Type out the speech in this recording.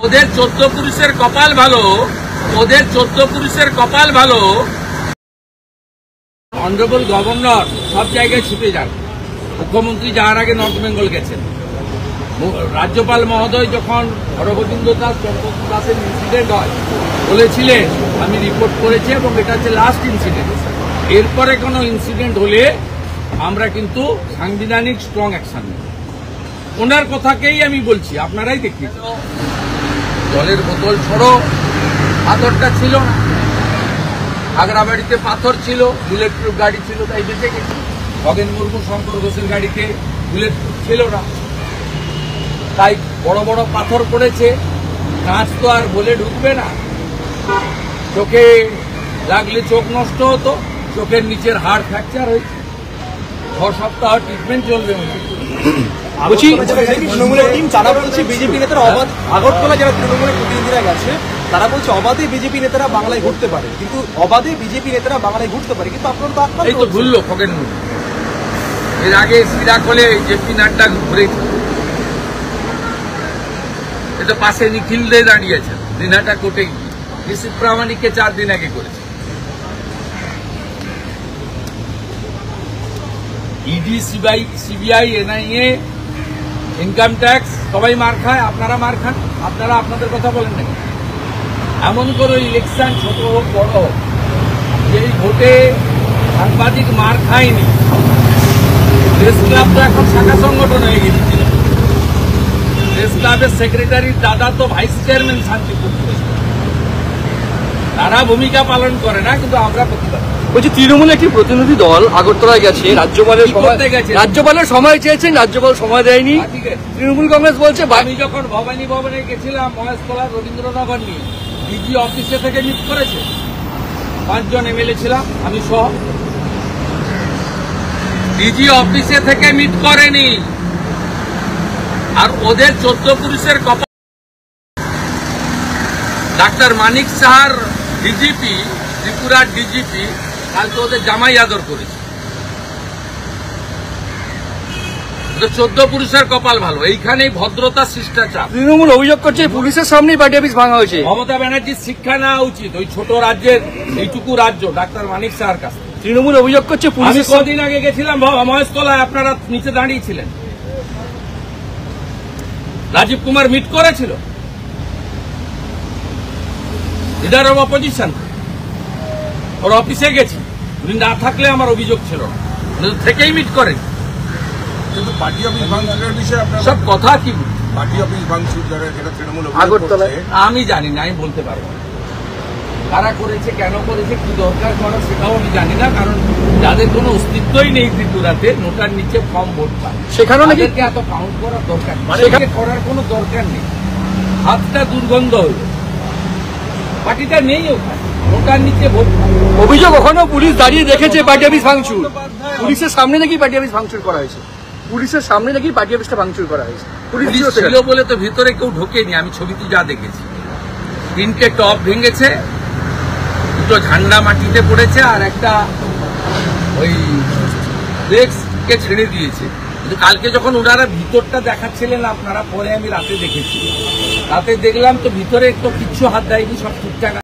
ওদের 14 পুরুষের কপাল ভালো, ওদের 14 পুরুষের কপাল ভালো। অনারেবল গভর্নর সব জায়গায় ছুটে যান। মুখ্যমন্ত্রী যাওয়ার আগে নর্থ বেঙ্গল গেছেন। রাজ্যপাল মহোদয় যখন হরগোবিন্দ দাস চন্দ্রপুর দাসের ইনসিডেন্ট হয় বলেছিলেন আমি রিপোর্ট করেছি এবং এটা হচ্ছে লাস্ট ইনসিডেন্ট। এরপরে কোনো ইনসিডেন্ট হলে আমরা কিন্তু সাংবিধানিক স্ট্রং অ্যাকশন নেব। ওনার কথাকেই আমি বলছি, আপনারাই দেখিয়েছেন। জলের বোতল ছড়ো, পাথরটা ছিল না। আগ্রাবাড়িতে পাথর ছিল, বুলেট প্রুফ গাড়ি ছিল, তাই বেঁচে গেছে। খগেন মুর্মু শঙ্কর ঘোষের গাড়িতে বুলেট প্রুফ ছিল না, তাই বড় বড় পাথর পড়েছে। কাঁচ তো আর বলে ঢুকবে না। চোখে লাগলে চোখ নষ্ট হতো, চোখের নিচের হাড় ফ্র্যাকচার হয়েছে। 6 সপ্তাহ ট্রিটমেন্ট চলবে। তৃণমূলের টিম তারা বলছে বিজেপি নেতারা আগরতলা যারা তৃণমূলের প্রতিনিধিরা গেছে তারা বলছে অবাধে বিজেপি নেতারা বাংলায় ঘুরতে পারে, কিন্তু অবাধে বিজেপি নেতারা বাংলায় ঘুরতে পারে, কিন্তু আপনারা তো এই তো ভুললো খগেন মুর্মু। এর আগে সিরাকলে জেপি নাড্ডা ঘুরেছে, এটা পাশে নিখিল দে দাঁড়িয়েছেন দিনহাটা কোর্টে গিয়ে। নিশীথ প্রামাণিককে 4 দিন আগে করেছে। ED, CBI, NIA, income tax সবাই মার খায়, আপনারা মার খান। আপনারা আপনাদের কথা বলেন না। এমন করে ইলেকশন ছোট হোক বড় হোক, যেই ভোটে সাংবাদিক মার খায়নি। প্রেস ক্লাব তো এখন শাখা সংগঠন হয়ে গেছিল। প্রেস ক্লাবের সেক্রেটারির দাদা তো ভাইস চেয়ারম্যান শান্তিপুর। তারা ভূমিকা পালন করে না, কিন্তু আমরা প্রতিবাদ। বলছি তৃণমূলের একটি প্রতিনিধি দল আগরতলায় গেছে, রাজ্যপালের সময় চেয়েছেন, রাজ্যপাল সময় দেয়নি। তৃণমূল কংগ্রেস বলছে আমি যখন ভবানী ভবনে গেছিলাম মহেশতলা রবীন্দ্রনগর নিয়ে, ডিজি অফিসে থেকে মিট করেছে। 5 জন এমএলএ ছিলাম আমি সহ। ডিজি অফিসে থেকে মিট করেনি। আর ওদের 14 পুরুষের কপাল। ডাক্তার মানিক সাহার ডিজিপি, ত্রিপুরার ডিজিপি কালকে ওদের জামাই আদর করেছে। 14 পুরুষের কপাল ভালো। এইখানেই ভদ্রতা, শিষ্টাচার। তৃণমূল অভিযোগ করছে পুলিশের সামনেই পার্টি অফিস ভাঙা হয়েছে। মমতা ব্যানার্জির শিক্ষা নেওয়া উচিত ওই ছোট রাজ্যের, এইটুকু রাজ্য ডাক্তার মানিক সাহার কাছে। তৃণমূল অভিযোগ করছে আমি কদিন আগে গেছিলাম মহেশতলায়, আপনারা নিচে দাঁড়িয়েছিলেন। রাজীব কুমার মিট করেছিল লিডার অব অপোজিশন, ওর অফিসে গেছি। উনি না থাকলে আমার অভিযোগ ছিল না, থেকেই মিট করেন। কিন্তু পার্টি অফিস ভাঙচুরের বিষয়ে আপনার সব কথা কি পার্টি অফিস ভাঙচুর যারা যেটা তৃণমূল আগরতলায় আমি জানি না, আমি বলতে পারবো না। কারা করেছে, কেন করেছে, কি দরকার করা সেটাও আমি জানি না। কারণ যাদের কোনো অস্তিত্বই নেই ত্রিপুরাতে, নোটার নিচে কম ভোট পায়, সেখানেও নাকি এত কাউন্ট করার দরকার নেই, করার কোনো দরকার নেই। হাতটা দুর্গন্ধ হইল, পার্টিটা নেই ওখানে, নোটার নিচে ভোট পায়। অভিযোগ ওখানেও পুলিশ দাঁড়িয়ে দেখেছে পার্টি অফিস ভাঙচুর। পুলিশের সামনে নাকি পার্টি অফিস ভাঙচুর করা হয়েছে, পুলিশের সামনে নাকি পার্টি অফিসটা ভাঙচুর করা হয়েছে। পুলিশ ছিল বলে তো ভিতরে কেউ ঢোকেনি। আমি ছবিতে যা দেখেছি, 3টে টপ ভেঙেছে, 2টো ঝান্ডা মাটিতে পড়েছে, আর একটা ওই ডেস্ককে ছেড়ে দিয়েছে। কিন্তু কালকে যখন ওনারা ভিতরটা দেখাচ্ছিলেন আপনারা, পরে আমি রাতে দেখেছি, রাতে দেখলাম তো ভিতরে একটু কিচ্ছু হাত দেয়নি, সব ঠিকঠাক।